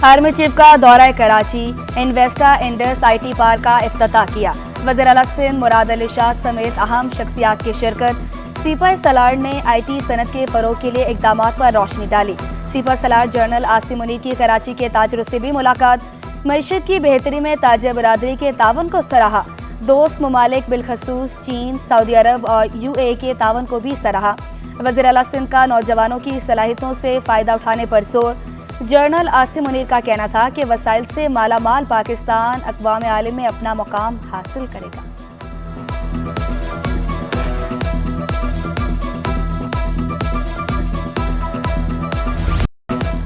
Army chief का दौरा Karachi, इन्वेस्टा Indus IT park का इफ्तिताह किया। वज़ीर आला सिंध मुराद अली शाह समेत अहम शख्सियात की शिरकत। सिपा सलार ने IT सनत के फरोग के लिए इकदाम पर रोशनी डाली। सिपा सलार जनरल आसिम मुनीर की कराची के ताजरों से भी मुलाकात। मईशत की बेहतरी में ताजिर बरादरी के तावन को सराहा। दोस्त ममालिक बिलखसूस चीन, सऊदी अरब और UAE के तावन को भी सराहा। वज़ीर आला सिंध का नौजवानों की सलाहियतों से फ़ायदा उठाने पर जोर। जनरल आसिम मुनीर का कहना था कि वसाइल से मालामाल पाकिस्तान अक़वाम आलम में अपना मुकाम हासिल करेगा।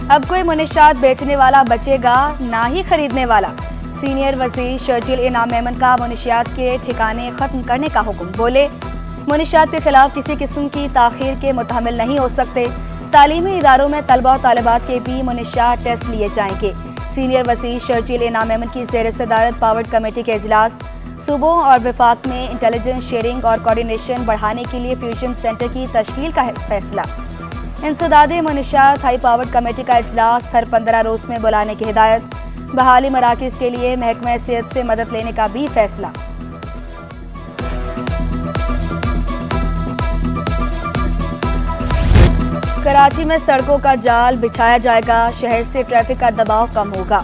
अब कोई मुनिशात बेचने वाला बचेगा, ना ही खरीदने वाला। सीनियर वज़ीर शर्जील इनाम मेमन का मुनिशियात के ठिकाने खत्म करने का हुक्म। बोले, मुनिशियात के खिलाफ किसी किस्म की ताख़ीर के मुतहम्मिल नहीं हो सकते। तालीमी इदारों में तलबा और तालिबात के भी मुनिशियात टेस्ट लिए जाएंगे। सीनियर वज़ीर शर्जील इनाम मेमन की ज़ेर सदारत पावर्ड कमेटी के इजलास। सूबों और वफाक में इंटेलिजेंस शेयरिंग और कोऑर्डिनेशन बढ़ाने के लिए फ्यूजन सेंटर की तश्कील का फैसला। इंसदादे मुनिशियात हाई पावर्ड कमेटी का इजलास हर 15 रोज में बुलाने की हिदायत। बहाली मराकिज के लिए महकमा सेहत से मदद लेने का भी फैसला। कराची में सड़कों का जाल बिछाया जाएगा, शहर से ट्रैफिक का दबाव कम होगा।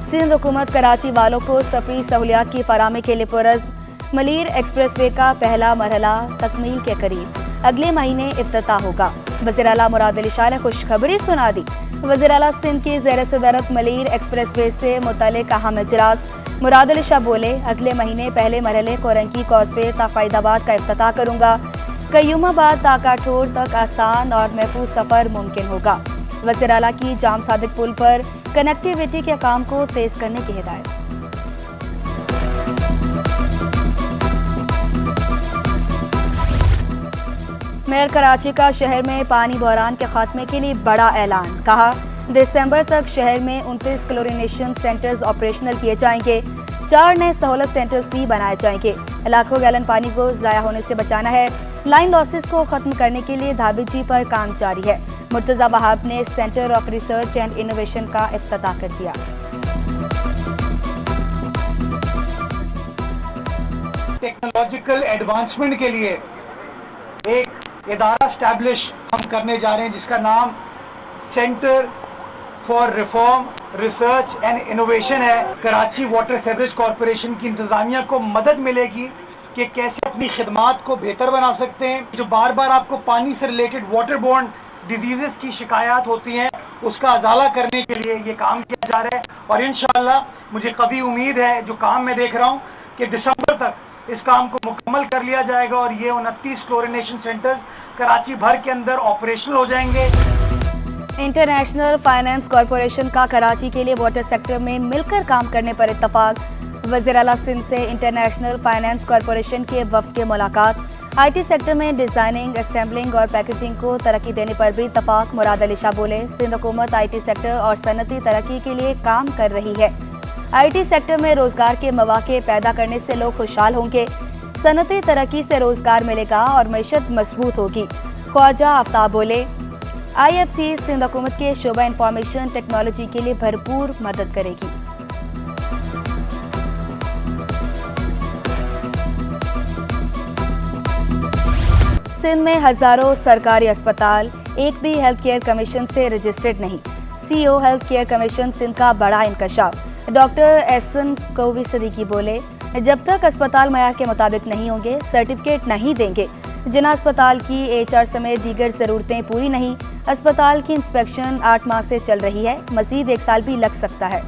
सिंध हुकूमत कराची वालों को सफरी सहूलियात की फराहमी के लिए पुरज़्म। मलीर एक्सप्रेसवे का पहला मरहला तकमील के करीब, अगले महीने इफ्तिताह होगा। वज़ीर आला मुराद अली शाह ने खुशखबरी सुना दी। वज़ीर आला सिंध की ज़ेर सदारत मलीर एक्सप्रेसवे से मुतल्लिक़ अहम इजलास। मुराद अली शाह बोले, अगले महीने पहले मरहले कोरंकी कॉजवे ता फ़ैदाबाद का इफ्तिताह करूँगा। कयूमाबाद ता काठोर तक आसान और महफूज सफ़र मुमकिन होगा। वज़ीर आला की जाम सादिक पुल पर कनेक्टिविटी के काम को तेज़ करने की हिदायत। मेयर कराची का शहर में पानी बहरान के खात्मे के लिए बड़ा ऐलान। कहा, दिसंबर तक शहर में 29 क्लोरिनेशन सेंटर्स ऑपरेशनल किए जाएंगे। 4 नए सहूलत सेंटर्स भी बनाए जाएंगे। लाखों गैलन पानी को ज़ाया होने से बचाना है। लाइन लॉसेस को ख़त्म करने के लिए धाबिजी पर काम जारी है। मुर्तज़ा वहाब ने centre of research and innovation का इफ्तिताह कर दिया। टेक्नोलॉजिकल एडवांसमेंट के लिए एक इदारा स्टैब्लिश हम करने जा रहे हैं, जिसका नाम centre for reform research and innovation है। कराची वाटर सर्विस कॉरपोरेशन की इंतजामिया को मदद मिलेगी कि कैसे अपनी खिदमात को बेहतर बना सकते हैं। जो बार बार आपको पानी से रिलेटेड वाटर बोर्न डिजीज़ की शिकायत होती हैं, उसका अजाला करने के लिए ये काम किया जा रहा है। और इंशाअल्लाह मुझे कभी उम्मीद है, जो काम मैं देख रहा हूँ, कि दिसंबर तक इस काम को मुकम्मल कर लिया जाएगा और ये 29 क्लोरिनेशन सेंटर्स कराची भर के अंदर ऑपरेशनल हो जाएंगे। इंटरनेशनल फाइनेंस कॉरपोरेशन का कराची के लिए वाटर सेक्टर में मिलकर काम करने पर इत्तफाक। वज़ीर आला सिंध से इंटरनेशनल फाइनेंस कॉरपोरेशन के वफ्द की मुलाकात। IT सेक्टर में डिज़ाइनिंग, असेंबलिंग और पैकेजिंग को तरक्की देने पर भी इत्तफाक। मुराद अली शाह बोले, सिंध हुकूमत IT सेक्टर और सनती तरक्की के लिए काम कर रही है। IT सेक्टर में रोजगार के मौके पैदा करने से लोग खुशहाल होंगे। सनती तरक्की से रोजगार मिलेगा और मईशत मजबूत होगी। ख्वाजा आफ्ताब बोले, IFC सिंध हुकूमत के शोबा इंफॉर्मेशन टेक्नोलॉजी के लिए भरपूर मदद करेगी। सिंध में हजारों सरकारी अस्पताल, एक भी हेल्थ केयर कमीशन से रजिस्टर्ड नहीं। CEO health care commission Sindh का बड़ा इंकशाफ। डॉक्टर एहसन कौवी सदीकी बोले, जब तक अस्पताल मयार के मुताबिक नहीं होंगे, सर्टिफिकेट नहीं देंगे। जिना अस्पताल की HR समेत दीगर ज़रूरतें पूरी नहीं। अस्पताल की इंस्पेक्शन 8 माह से चल रही है, मज़ीद 1 साल भी लग सकता है।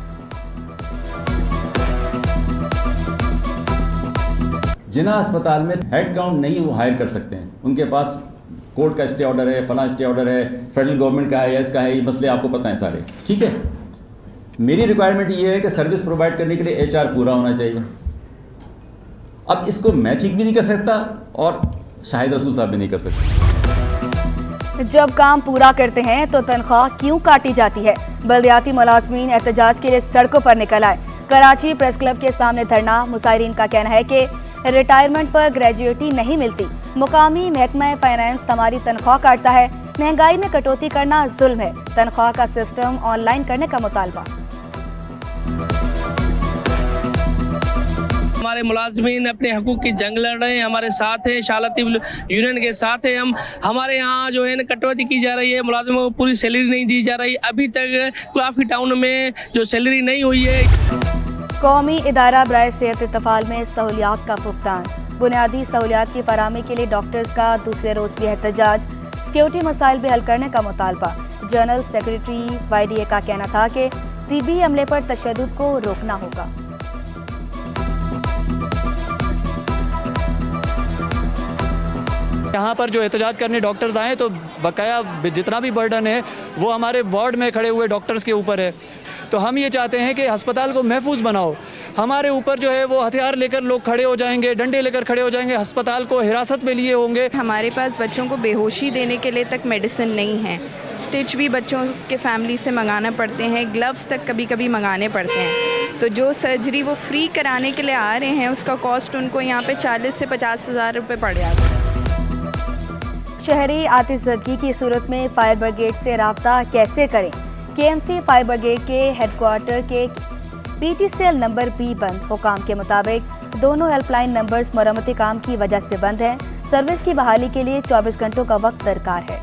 जिना अस्पताल में हेड काउंट नहीं वो हायर कर सकते हैं, उनके पास कोर्ट का स्टे ऑर्डर है, फला स्टे ऑर्डर है, फेडरल गवर्नमेंट का है, IAS का है, ये मसले आपको पता है सारे, ठीक है। मेरी रिक्वायरमेंट ये है कि सर्विस प्रोवाइड करने के लिए HR पूरा होना चाहिए। अब इसको मैं ठीक भी नहीं कर सकता और शाहिद रसूल साहब भी नहीं कर सकते। जब काम पूरा करते हैं तो तनख्वाह क्यों काटी जाती है? बल्दियाती मुलाजमीन एहतजाज के लिए सड़कों पर निकल आए। कराची प्रेस क्लब के सामने धरना। मुसाहिरीन का कहना है कि रिटायरमेंट पर ग्रेजुएटी नहीं मिलती। मुकामी महकमा फाइनेंस हमारी तनख्वाह काटता है। महंगाई में कटौती करना जुल्म है। तनख्वाह का सिस्टम ऑनलाइन करने का मुतालबा। हमारे मुलाजमीन अपने हकूक़ की जंग लड़ रहे हैं, हमारे साथ हैं, शालाती यूनियन के साथ हैं हम। हमारे यहाँ जो है ना कटौती की जा रही है, मुलाजमों को पूरी सैलरी नहीं दी जा रही। अभी तक काफ़ी टाउन में जो सैलरी नहीं हुई है। कौमी इदारा बराए सेहत इत्तफ़ाल में सहूलियात का भुगतान। बुनियादी सहूलियात की फराहमी के लिए डॉक्टर्स का दूसरे रोज़ भी एहतजाज। सिक्योरिटी मसाइल भी हल करने का मुतालबा। जनरल सेक्रेटरी YDA का कहना था कि तिब्बी अमले पर तशद्दुद को रोकना होगा। यहाँ पर जो एहतजाज करने डॉक्टर्स आए तो बकाया जितना भी बर्डन है वो हमारे वार्ड में खड़े हुए डॉक्टर्स के ऊपर है। तो हम ये चाहते हैं कि अस्पताल को महफूज बनाओ। हमारे ऊपर जो है वो हथियार लेकर लोग खड़े हो जाएंगे, डंडे लेकर खड़े हो जाएंगे, अस्पताल को हिरासत में लिए होंगे। हमारे पास बच्चों को बेहोशी देने के लिए तक मेडिसिन नहीं है। स्टिच भी बच्चों के फैमिली से मंगाना पड़ते हैं, ग्लव्स तक कभी कभी मंगाने पड़ते हैं। तो जो सर्जरी वो फ्री कराने के लिए आ रहे हैं उसका कॉस्ट उनको यहाँ पे 40 से 50 हज़ार रुपये पड़ जाता है। शहरी आतिशज़दगी की सूरत में फायर ब्रिगेड से राब्ता कैसे करें? KMC फायर ब्रिगेड के हेडक्वार्टर के PTCL नंबर B बंद। हुकाम के मुताबिक दोनों हेल्पलाइन नंबर्स मरम्मती काम की वजह से बंद हैं। सर्विस की बहाली के लिए 24 घंटों का वक्त दरकार है।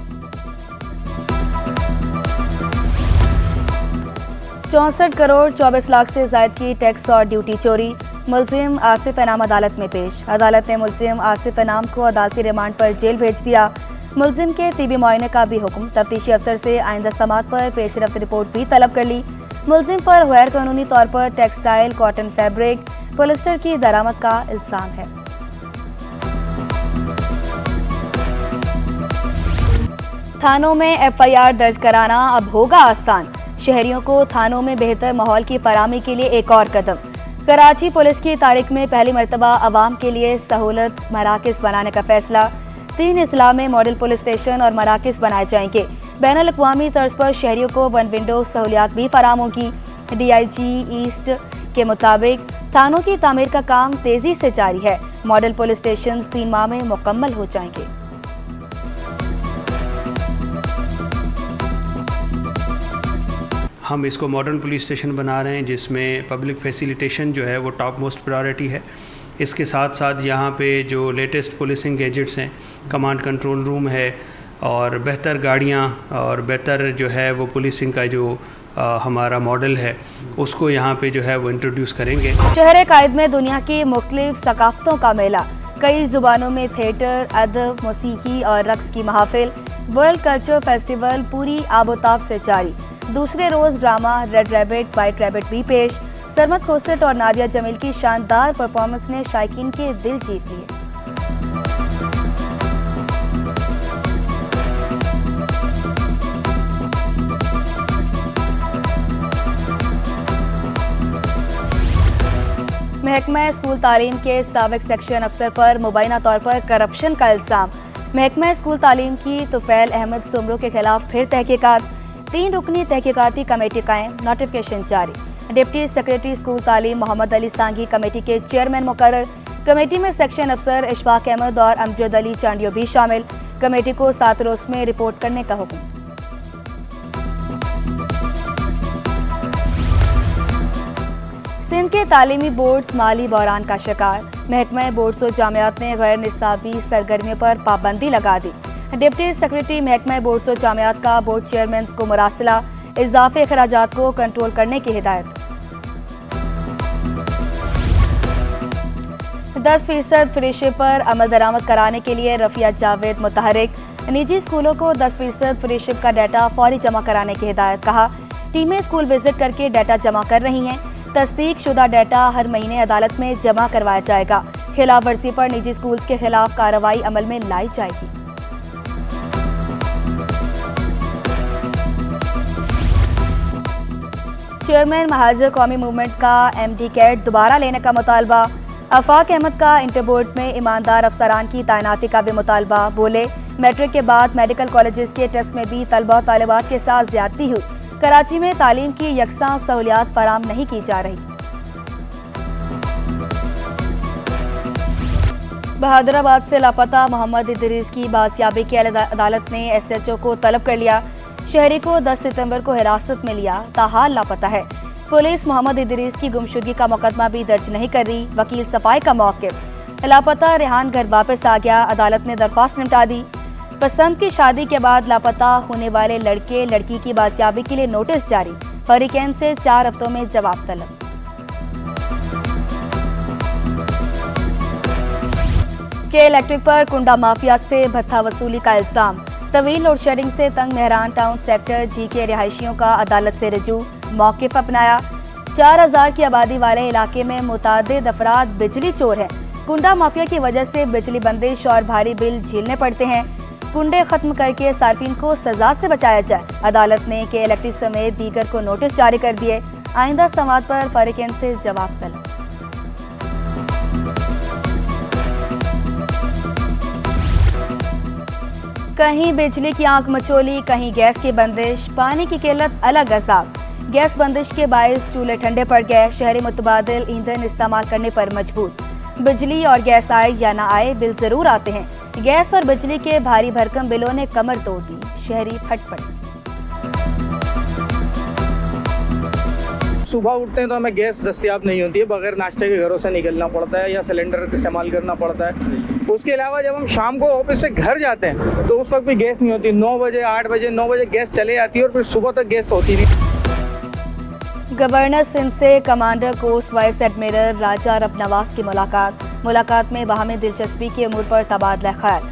64 करोड़ 24 लाख से ज़ायद की टैक्स और ड्यूटी चोरी। मुलजिम आसिफ इनाम अदालत में पेश। अदालत ने मुलजिम आसिफ इनाम को अदालती रिमांड पर जेल भेज दिया। मुलजिम के तिबी मुआयने का भी हुक्म। तफ्तीशी अफसर से आइंदा समात पर पेशरफ्त रिपोर्ट भी तलब कर ली। मुलजिम पर गैर कानूनी तौर पर टेक्सटाइल, कॉटन फैब्रिक, पॉलिस्टर की दरामद का इल्जाम है। थानों में FIR दर्ज कराना अब होगा आसान। शहरियों को थानों में बेहतर माहौल की फराहमी के लिए एक और कदम। कराची पुलिस की तारीख में पहली मरतबा आवाम के लिए सहूलत मराकज़ बनाने का फैसला। 3 अजला में मॉडल पुलिस स्टेशन और मराकज़ बनाए जाएंगे। बैनुल अक़वामी तर्ज पर शहरियों को 1 विंडो सहूलियात भी फराहम होगी। DIG ईस्ट के मुताबिक थानों की तामीर का काम तेज़ी से जारी है। मॉडल पुलिस स्टेशन 3 माह में मुकम्मल हो जाएंगे। हम इसको मॉडर्न पुलिस स्टेशन बना रहे हैं जिसमें पब्लिक फैसिलिटेशन जो है वो टॉप मोस्ट प्रायोरिटी है। इसके साथ साथ यहाँ पे जो लेटेस्ट पुलिसिंग गैजेट्स हैं, कमांड कंट्रोल रूम है और बेहतर गाड़ियाँ और बेहतर जो है वो पुलिसिंग का जो हमारा मॉडल है उसको यहाँ पे जो है वो इंट्रोड्यूस करेंगे। शहर कायद में दुनिया की मुख्तलिफ सकाफ़तों का मेला। कई ज़ुबानों में थिएटर, अदब, मौसीकी और रक्स की महफिल। वर्ल्ड कल्चर फेस्टिवल पूरी आबोताब से जारी। दूसरे रोज़ drama red rabbit white rabbit भी पेश। सरमद खोसट और नादिया जमील की शानदार परफॉर्मेंस ने शायकीन के दिल जीत लिए। महकमा स्कूल तालीम के साबिक सेक्शन अफसर पर मुबैना तौर पर करप्शन का इल्ज़ाम। महकमा स्कूल तालीम की तुफैल अहमद सुमरो के खिलाफ फिर तहकीकात। 3 रुकनी तहकीकाती कमेटी कायम। नोटिफिकेशन जारी। डिप्टी सेक्रेटरी स्कूल तालीम मोहम्मद अली सांगी कमेटी के चेयरमैन मुकर्रर। कमेटी में सेक्शन अफसर इशफाक अहमद और अमजद अली चांडियो भी शामिल। कमेटी को 7 रोज़ में रिपोर्ट करने का हुक्म। सिंध के तालीमी बोर्ड्स माली बहरान का शिकार। महकमा बोर्ड्स और जामियात ने गैर निसाबी सरगर्मियों पर पाबंदी लगा दी। डिप्टी सेक्रेटरी महकमा बोर्ड्स और जामियात का बोर्ड चेयरमैन को मुरासला। इजाफी अखराजात को कंट्रोल करने की हिदायत। 10% फ्रीशिप पर अमल दरामद कराने के लिए रफिया जावेद मुतहरिक। निजी स्कूलों को 10% फ्रीशिप का डाटा फौरी जमा कराने की हिदायत। कहा, टीमें स्कूल विजिट करके डाटा जमा कर रही हैं। तस्दीक शुदा डाटा हर महीने अदालत में जमा करवाया जाएगा। खिलाफ वर्जी पर निजी स्कूल्स के खिलाफ कार्रवाई अमल में लाई जाएगी। चेयरमैन महाजर कौमी मूवमेंट का MD कैट दोबारा लेने का मुतालबा। आफाक अहमद का इंटरबोर्ड में ईमानदार अफसरान की तैनाती का भी मुतालबा। बोले, मैट्रिक के बाद मेडिकल कॉलेजेस के टेस्ट में भी तलबा तालिबात के साथ ज्यादती हुई। कराची में तालीम की यकसा सहूलियात फराम नहीं की जा रही। बहादुराबाद से लापता मोहम्मद इदरीस की बाजियाबी की अदालत ने SHO को तलब कर लिया। शहरी को 10 सितंबर को हिरासत में लिया, ताहाल लापता है। पुलिस मोहम्मद इदरीस की गुमशुदगी का मुकदमा भी दर्ज नहीं कर रही। वकील सफाई का मौक़िफ़, लापता रेहान घर वापस आ गया, अदालत ने दरख्वास्त निपटा दी। पसंद की शादी के बाद लापता होने वाले लड़के लड़की की बाजियाबी के लिए नोटिस जारी, फरीकैन से 4 हफ्तों में जवाब तलब। के इलेक्ट्रिक पर कुंडा माफिया से भत्ता वसूली का इल्जाम, तवील लोड शेडिंग से तंग मेहरान टाउन सेक्टर जी के रिहायशियों का अदालत से रजू, मौक़िफ़ अपनाया। 4000 की आबादी वाले इलाके में मुतादिद अफराद बिजली चोर हैं। कुंडा माफिया की वजह से बिजली बंदिश और भारी बिल झेलने पड़ते हैं। कुंडे खत्म करके सार्फिन को सजा से बचाया जाए। अदालत ने के इलेक्ट्रिक समेत दीगर को नोटिस जारी कर दिए। आइंदा समात पर फरीकैन से जवाब तलब। कहीं बिजली की आंख मचोली, कहीं गैस की बंदिश, पानी की किल्लत अलग अज़ाब। गैस बंदिश के बायस चूल्हे ठंडे पड़ गए, शहरी मुतबादिल ईंधन इस्तेमाल करने पर मजबूर। बिजली और गैस आए या ना आए, बिल जरूर आते हैं। गैस और बिजली के भारी भरकम बिलों ने कमर तोड़ दी, शहरी फट पड़े। सुबह उठते हैं तो हमें गैस दस्तयाब नहीं होती है, बगैर नाश्ते के घरों से निकलना पड़ता है या सिलेंडर इस्तेमाल करना पड़ता है। उसके अलावा जब हम शाम को ऑफिस से घर जाते हैं तो उस वक्त भी गैस नहीं होती। 9 बजे 8 बजे 9 बजे गैस चले जाती है और फिर सुबह तक गैस होती नहीं। गवर्नर सिंध से कमांडर कोस्ट वाइस एडमिरल राजा अरब नवाज की मुलाकात में बाहमी दिलचस्पी के अमूर पर तबादला ख्याल।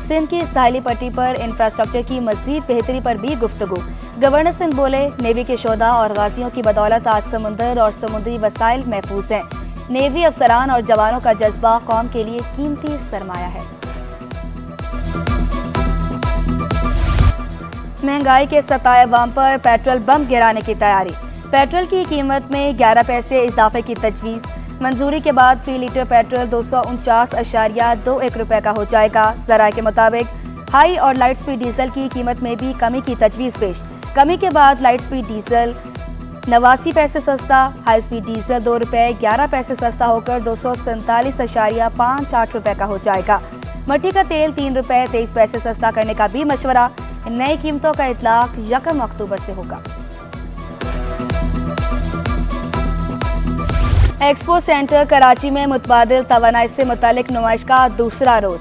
सिंध की साहिली पट्टी पर इंफ्रास्ट्रक्चर की मज़ीद बेहतरी पर भी गुफ्तगू। गवर्नर सिंध बोले, नेवी के शोधा और गाजियों की बदौलत आज समुंदर और समुद्री वसाइल महफूज हैं। नेवी अफसरान और जवानों का जज्बा कौम के लिए कीमती सरमाया है। महंगाई के सताए अवाम पर पेट्रोल बम गिराने की तैयारी। पेट्रोल की कीमत में 11 पैसे इजाफे की तजवीज़। मंजूरी के बाद फी लीटर पेट्रोल 249.21 रुपये का हो जाएगा। ज़राए के मुताबिक हाई और लाइट स्पीड डीजल की कीमत में भी कमी की तजवीज़ पेश। कमी के बाद लाइट स्पीड डीजल 89 पैसे सस्ता, हाई स्पीड डीजल 2 रुपये 11 पैसे सस्ता होकर 247.58 रुपये का हो जाएगा। मट्टी का तेल 3 रुपये 23 पैसे सस्ता करने का भी मशवरा। नई कीमतों का इतलाक 1 अक्टूबर से होगा। एक्सपो सेंटर कराची में मुतबादिल तवानाई से मुतालिक नुमाइश का दूसरा रोज।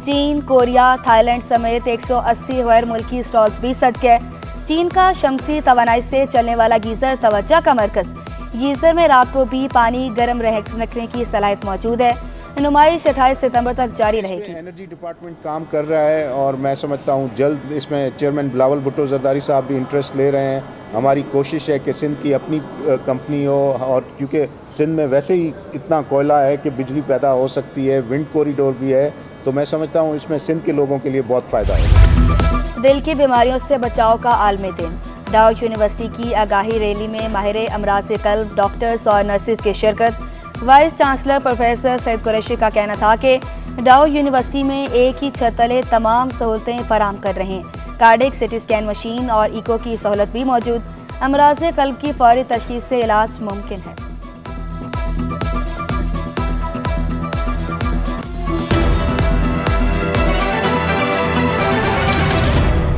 चीन, कोरिया, थाईलैंड समेत 180 गैर मुल्की स्टॉल्स भी सज गए। चीन का शमसी तवानाई से चलने वाला गीजर तवज्जो का मरकज। गीजर में रात को भी पानी गर्म रखने की सलाहियत मौजूद है। नुमाइश 28 सितंबर तक जारी रहेगी। एनर्जी डिपार्टमेंट काम कर रहा है और मैं समझता हूँ जल्द इसमें चेयरमैन बिलावल भुट्टो जरदारी साहब भी इंटरेस्ट ले रहे हैं। हमारी कोशिश है कि सिंध की अपनी कंपनी हो, और क्योंकि सिंध में वैसे ही इतना कोयला है कि बिजली पैदा हो सकती है, विंड कॉरिडोर भी है, तो मैं समझता हूँ इसमें सिंध के लोगों के लिए बहुत फ़ायदा है। दिल की बीमारियों से बचाव का आलमी दिन। डाउ यूनिवर्सिटी की आगाही रैली में माहिर अमराज़ क़ल्ब, डॉक्टर्स और नर्सिस की शिरकत। Vice chancellor professor Syed Qureshi का कहना था कि डाउ यूनिवर्सिटी में एक ही छत तले तमाम सहूलतें फराम कर रहे हैं। कार्डिक, सिटी स्कैन मशीन और इको की सहूलत भी मौजूद। अमराज़ क़ल्ब की फौरी तशख़ीस से इलाज मुमकिन है।